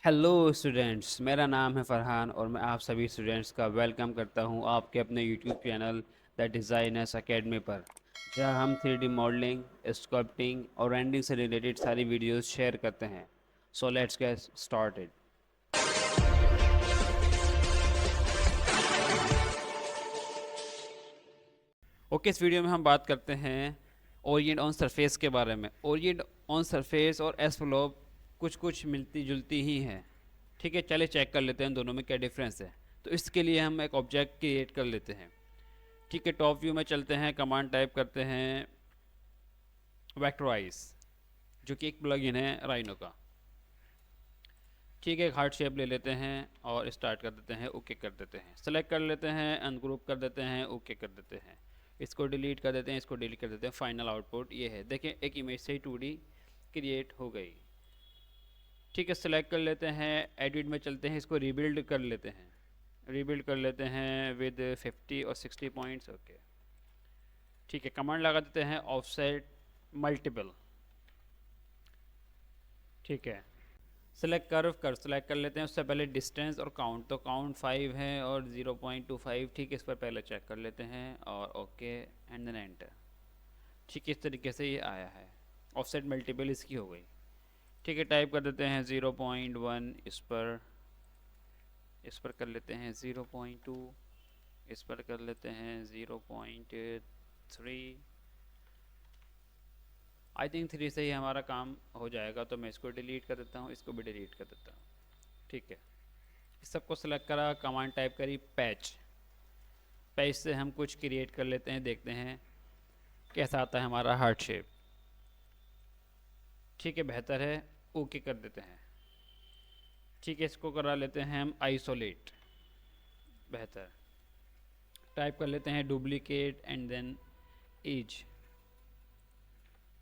Hello students, मेरा नाम है फरहान और मैं आप सभी स्टूडेंट्स का वेलकम करता हूं आपके अपने YouTube channel the designers academy पर, जहां हम 3D मॉडलिंग, स्कल्पटिंग और रेंडिंग से रिलेटेड सारी वीडियोस शेयर करते हैं। So let's get started. Okay, इस वीडियो में हम बात करते हैं ओरिएंट ऑन सरफेस के बारे में। ओरिएंट ऑन सरफेस और एसफ्लोप कुछ कुछ मिलती जुलती ही हैं। ठीक है, चलिए चेक कर लेते हैं दोनों में क्या डिफरेंस है। तो इसके लिए हम एक ऑब्जेक्ट क्रिएट कर लेते हैं। ठीक है, टॉप व्यू में चलते हैं, कमांड टाइप करते हैं वेक्टराइज, जो कि एक प्लगइन है राइनो का। ठीक है, एक हार्ट शेप ले लेते हैं और स्टार्ट कर देते हैं, ओके कर देते हैं, सेलेक्ट कर लेते हैं, अनग्रुप कर देते हैं, ओके कर देते हैं, इसको डिलीट कर देते हैं, इसको डिलीट कर देते हैं। फाइनल आउटपुट ये है, देखें एक इमेज से ही 2D क्रिएट हो गई। ठीक है, सेलेक्ट कर लेते हैं, एडिट में चलते हैं, इसको रीबिल्ड कर लेते हैं, रीबिल्ड कर लेते हैं विद 50 और 60 पॉइंट्स। ओके, ठीक है, कमांड लगा देते हैं ऑफसेट मल्टीपल। ठीक है, सेलेक्ट कर सेलेक्ट कर लेते हैं, उससे पहले डिस्टेंस और काउंट, तो काउंट 5 है और 0.25। ठीक है, इस पर पहले चेक कर लेते हैं और ओके एंड देन एंटर। ठीक है, इस तरीके से ये आया है, ऑफसेट मल्टीपल इसकी हो गई। ठीक है, टाइप कर देते हैं 0.1, इस पर कर लेते हैं 0.2, इस पर कर लेते हैं 0.3। आई थिंक 3 से ही हमारा काम हो जाएगा, तो मैं इसको डिलीट कर देता हूँ, इसको भी डिलीट कर देता हूँ। ठीक है, इस सबको सेलेक्ट करा, कमांड टाइप करी पैच। पैच से हम कुछ क्रिएट कर लेते हैं, देखते हैं कैसा आता है हमारा हार्ट शेप। ठीक है, बेहतर है, ओके कर देते हैं। ठीक है, इसको करा लेते हैं हम आइसोलेट, बेहतर। टाइप कर लेते हैं duplicate and then edge.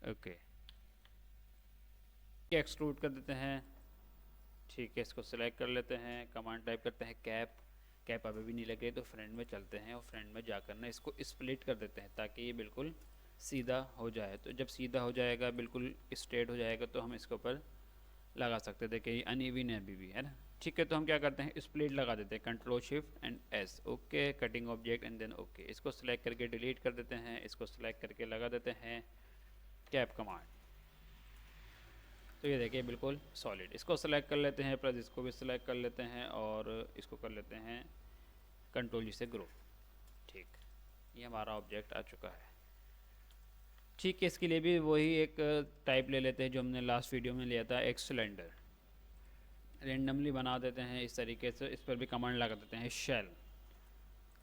Okay, extrude कर देते हैं। ठीक है, इसको सिलेक्ट कर लेते हैं, कमांड टाइप करते हैं कैप। कैप अभी भी नहीं लगे तो फ्रंट में चलते हैं और फ्रंट में जाकर ना इसको स्प्लिट कर देते हैं ताकि ये बिल्कुल सीधा हो जाए। तो जब सीधा हो जाएगा, बिल्कुल स्ट्रेट हो जाएगा, तो हम इसके ऊपर लगा सकते हैं। देखिए अनइवन है अभी भी, है ना। ठीक है, तो हम क्या करते हैं, स्प्लिट लगा देते हैं, control shift and S. Okay, cutting object and then okay, इसको सिलेक्ट करके डिलीट कर देते हैं, इसको सिलेक्ट करके लगा देते हैं कैप कमांड। तो ये देखिए बिल्कुल सॉलिड। इसको सेलेक्ट कर लेते हैं, प्लस इसको भी सिलेक्ट कर लेते हैं और इसको कर लेते हैं कंट्रोल जी से ग्रुप। ठीक, ये हमारा ऑब्जेक्ट आ चुका है। ठीक है, इसके लिए भी वही एक टाइप ले लेते हैं जो हमने लास्ट वीडियो में लिया था, एक सिलेंडर। रेंडमली बना देते हैं इस तरीके से, इस पर भी कमांड लगा देते हैं shell,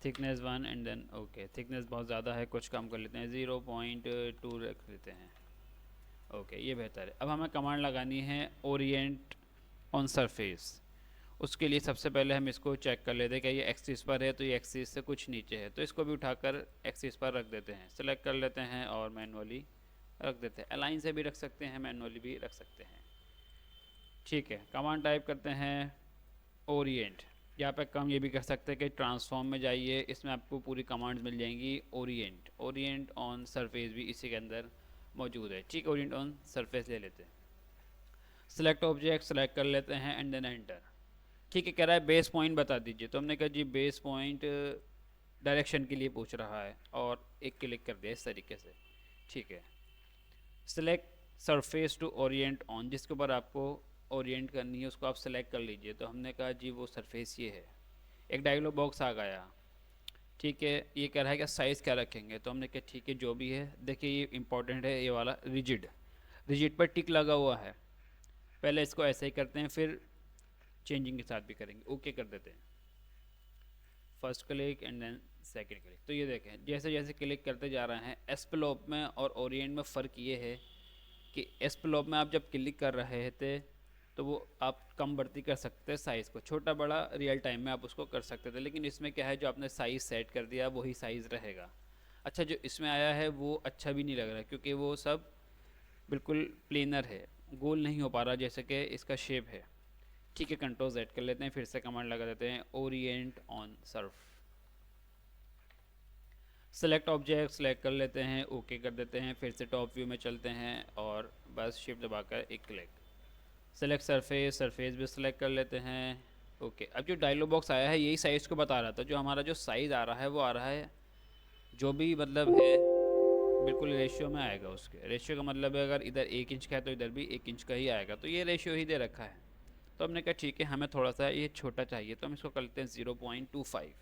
thickness 1 and then okay. Thickness बहुत ज़्यादा है, कुछ कम कर लेते हैं, 0.2 रख लेते हैं। ओके, ये बेहतर है। अब हमें कमांड लगानी है ओरिएंट ऑन सरफेस। उसके लिए सबसे पहले हम इसको चेक कर लेते हैं कि ये एक्सिस पर है, तो ये एक्सिस से कुछ नीचे है, तो इसको भी उठाकर एक्सिस पर रख देते हैं, सेलेक्ट कर लेते हैं और मैनुअली रख देते हैं। अलाइन से भी रख सकते हैं, मैनुअली भी रख सकते हैं। ठीक है, कमांड टाइप करते हैं ओरिएंट। यहाँ पे हम ये भी कर सकते हैं कि ट्रांसफॉर्म में जाइए, इसमें आपको पूरी कमांड्स मिल जाएंगी। ओरिएंट, ओरिएंट ऑन सरफेस भी इसी के अंदर मौजूद है। ठीक, ओरिएंट ऑन सरफेस ले लेते हैं, सेलेक्ट ऑब्जेक्ट सेलेक्ट कर लेते हैं एंड देन एंटर। ठीक है, कह रहा है बेस पॉइंट बता दीजिए, तो हमने कहा जी बेस पॉइंट डायरेक्शन के लिए पूछ रहा है और एक क्लिक कर दिया इस तरीके से। ठीक है, select surface to orient on, जिसके ऊपर आपको ओरिएंट करनी है उसको आप सेलेक्ट कर लीजिए। तो हमने कहा जी वो सरफेस ये है। एक डायलॉग बॉक्स आ गया। ठीक है, ये कह रहा है कि साइज़ क्या रखेंगे, तो हमने कहा ठीक है जो भी है। देखिए ये इंपॉर्टेंट है, ये वाला रिजिड, रिजिड पर टिक लगा हुआ है। पहले इसको ऐसे ही करते हैं, फिर चेंजिंग के साथ भी करेंगे, ओके कर देते हैं। First click and then second click. तो ये देखें जैसे जैसे क्लिक करते जा रहे हैं, एस्पलोप में और ओरिएंट में फ़र्क ये है कि एस्पलोप में आप जब क्लिक कर रहे थे तो वो आप कम बढ़ती कर सकते हैं, साइज़ को छोटा बड़ा रियल टाइम में आप उसको कर सकते थे। लेकिन इसमें क्या है, जो आपने साइज़ सेट कर दिया वही साइज़ रहेगा। अच्छा, जो इसमें आया है वो अच्छा भी नहीं लग रहा, क्योंकि वो सब बिल्कुल प्लेनर है, गोल नहीं हो पा रहा जैसे कि इसका शेप है। ठीक है, कंट्रोल Z कर लेते हैं, फिर से कमांड लगा देते हैं Orient on Surf. Select object select कर लेते हैं, ओके कर देते हैं, फिर से टॉप व्यू में चलते हैं और बस शिफ्ट दबाकर एक क्लिक। सेलेक्ट सरफेस, सरफेस भी सिलेक्ट कर लेते हैं। ओके, अब जो डायलॉग बॉक्स आया है यही साइज़ को बता रहा था। जो हमारा जो साइज़ आ रहा है वो आ रहा है जो भी मतलब है बिल्कुल रेशियो में आएगा। उसके रेशियो का मतलब है अगर इधर 1 इंच का है तो इधर भी 1 इंच का ही आएगा, तो ये रेशियो ही दे रखा है। तो हमने कहा ठीक है, हमें थोड़ा सा ये छोटा चाहिए, तो हम इसको कर लेते हैं 0.25।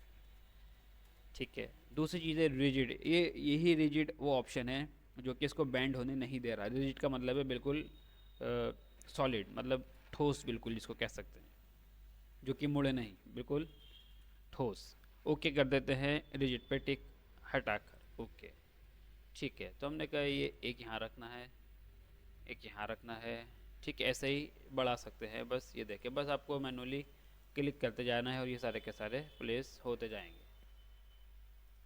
ठीक है। दूसरी चीज़ है रिजिड। यही रिजिड वो ऑप्शन है जो कि इसको बैंड होने नहीं दे रहा। रिजिड का मतलब है बिल्कुल सॉलिड, मतलब ठोस बिल्कुल जिसको कह सकते हैं, जो कि मुड़े नहीं, बिल्कुल ठोस। ओके कर देते हैं, रिजिड पे टिक हटाकर। ओके ठीक है। तो हमने कहा ये एक यहाँ रखना है, एक यहाँ रखना है। ठीक है, ऐसे ही बढ़ा सकते हैं। बस ये देखें, बस आपको मैनुअली क्लिक करते जाना है और ये सारे के सारे प्लेस होते जाएंगे।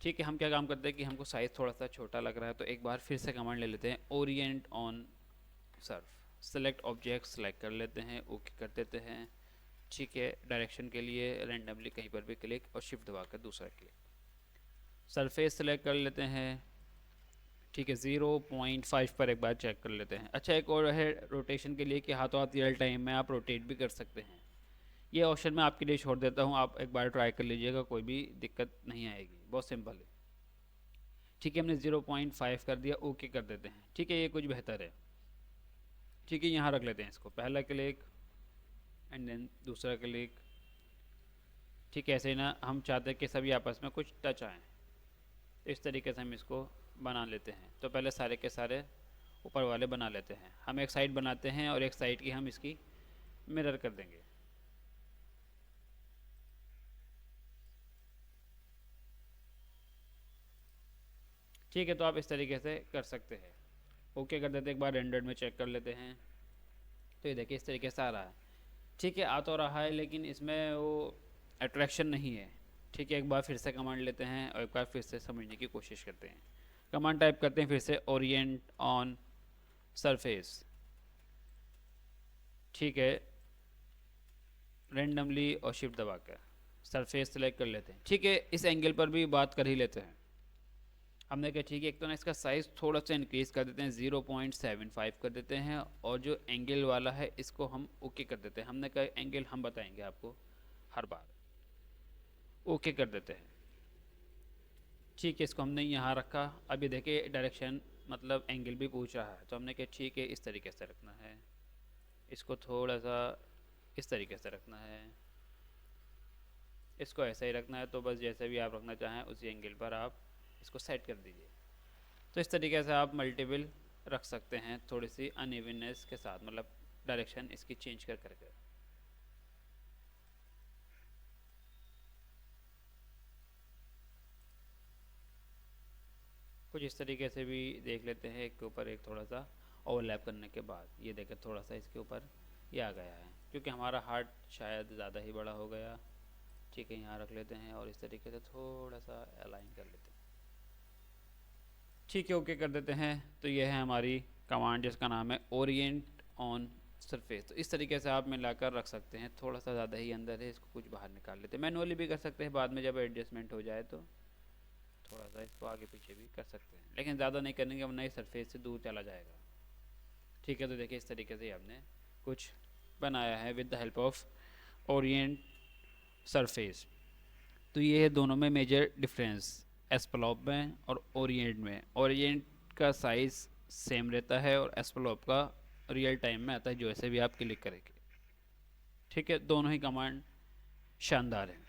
ठीक है, हम क्या काम करते हैं कि हमको साइज़ थोड़ा सा छोटा लग रहा है, तो एक बार फिर से कमांड ले लेते हैं, Orient on Surf. Select object select कर लेते हैं, ओके कर देते हैं। ठीक है, डायरेक्शन के लिए रैंडमली कहीं पर भी क्लिक और शिफ्ट दबा कर दूसरा क्लिक। सरफेस सेलेक्ट कर लेते हैं। ठीक है, 0.5 पर एक बार चेक कर लेते हैं। अच्छा, एक और है रोटेशन के लिए कि हाथों हाथ रियल टाइम में आप रोटेट भी कर सकते हैं। ये ऑप्शन मैं आपके लिए छोड़ देता हूँ, आप एक बार ट्राई कर लीजिएगा, कोई भी दिक्कत नहीं आएगी, बहुत सिंपल है। ठीक है, हमने 0.5 कर दिया, ओके कर देते हैं। ठीक है, ये कुछ बेहतर है। ठीक है, यहाँ रख लेते हैं इसको, पहला क्लिक एंड देन दूसरा क्लिक। ठीक है, ऐसे ही ना हम चाहते हैं कि सभी आपस में कुछ टच आए, इस तरीके से हम इसको बना लेते हैं। तो पहले सारे के सारे ऊपर वाले बना लेते हैं। हम एक साइड बनाते हैं और एक साइड की हम इसकी मिरर कर देंगे। ठीक है, तो आप इस तरीके से कर सकते हैं। ओके कर देते हैं, एक बार रेंडर्ड में चेक कर लेते हैं। तो ये देखिए इस तरीके से आ रहा है। ठीक है, आ तो रहा है लेकिन इसमें वो अट्रैक्शन नहीं है। ठीक है, एक बार फिर से कमांड लेते हैं और एक बार फिर से समझने की कोशिश करते हैं। कमांड टाइप करते हैं फिर से, ओरिएंट ऑन सरफेस। ठीक है, रेंडमली और शिफ्ट दबाकर सरफेस सेलेक्ट कर लेते हैं। ठीक है, इस एंगल पर भी बात कर ही लेते हैं। हमने कहा ठीक है, एक तो ना इसका साइज़ थोड़ा सा इंक्रीज़ कर देते हैं, 0.75 कर देते हैं, और जो एंगल वाला है इसको हम ओके कर देते हैं। हमने कहा एंगल हम बताएंगे आपको हर बार, ओके कर देते हैं। ठीक है, इसको हमने यहाँ रखा। अब ये देखिए डायरेक्शन मतलब एंगल भी पूछ रहा है, तो हमने कहा ठीक है इस तरीके से रखना है, इसको थोड़ा सा इस तरीके से रखना है, इसको ऐसा ही रखना है। तो बस जैसे भी आप रखना चाहें उसी एंगल पर आप इसको सेट कर दीजिए। तो इस तरीके से आप मल्टीपल रख सकते हैं, थोड़ी सी अनइवननेस के साथ, मतलब डायरेक्शन इसकी चेंज कर करके। कुछ इस तरीके से भी देख लेते हैं, एक के ऊपर एक थोड़ा सा ओवरलैप करने के बाद ये देखें थोड़ा सा इसके ऊपर ये आ गया है, क्योंकि हमारा हार्ट शायद ज़्यादा ही बड़ा हो गया। ठीक है, यहाँ रख लेते हैं और इस तरीके से थोड़ा सा अलाइन कर लेते हैं। ठीक है, ओके कर देते हैं। तो ये है हमारी कमांड जिसका नाम है ओरिएंट ऑन सरफेस। तो इस तरीके से आप मिलाकर रख सकते हैं। थोड़ा सा ज़्यादा ही अंदर है, इसको कुछ बाहर निकाल लेते हैं। मैनुअली भी कर सकते हैं, बाद में जब एडजस्टमेंट हो जाए तो थोड़ा सा इसको आगे पीछे भी कर सकते हैं, लेकिन ज़्यादा नहीं करेंगे वरना ये सरफेस से दूर चला जाएगा। ठीक है, तो देखिए इस तरीके से हमने कुछ बनाया है with the help of Orient surface. तो ये है दोनों में मेजर डिफरेंस, एस्पलॉप में और ओरिएंट में। ओरिएंट का साइज़ सेम रहता है और एस्पलॉप का रियल टाइम में आता है, जो ऐसे भी आप क्लिक करेंगे। ठीक है, दोनों ही कमांड शानदार है।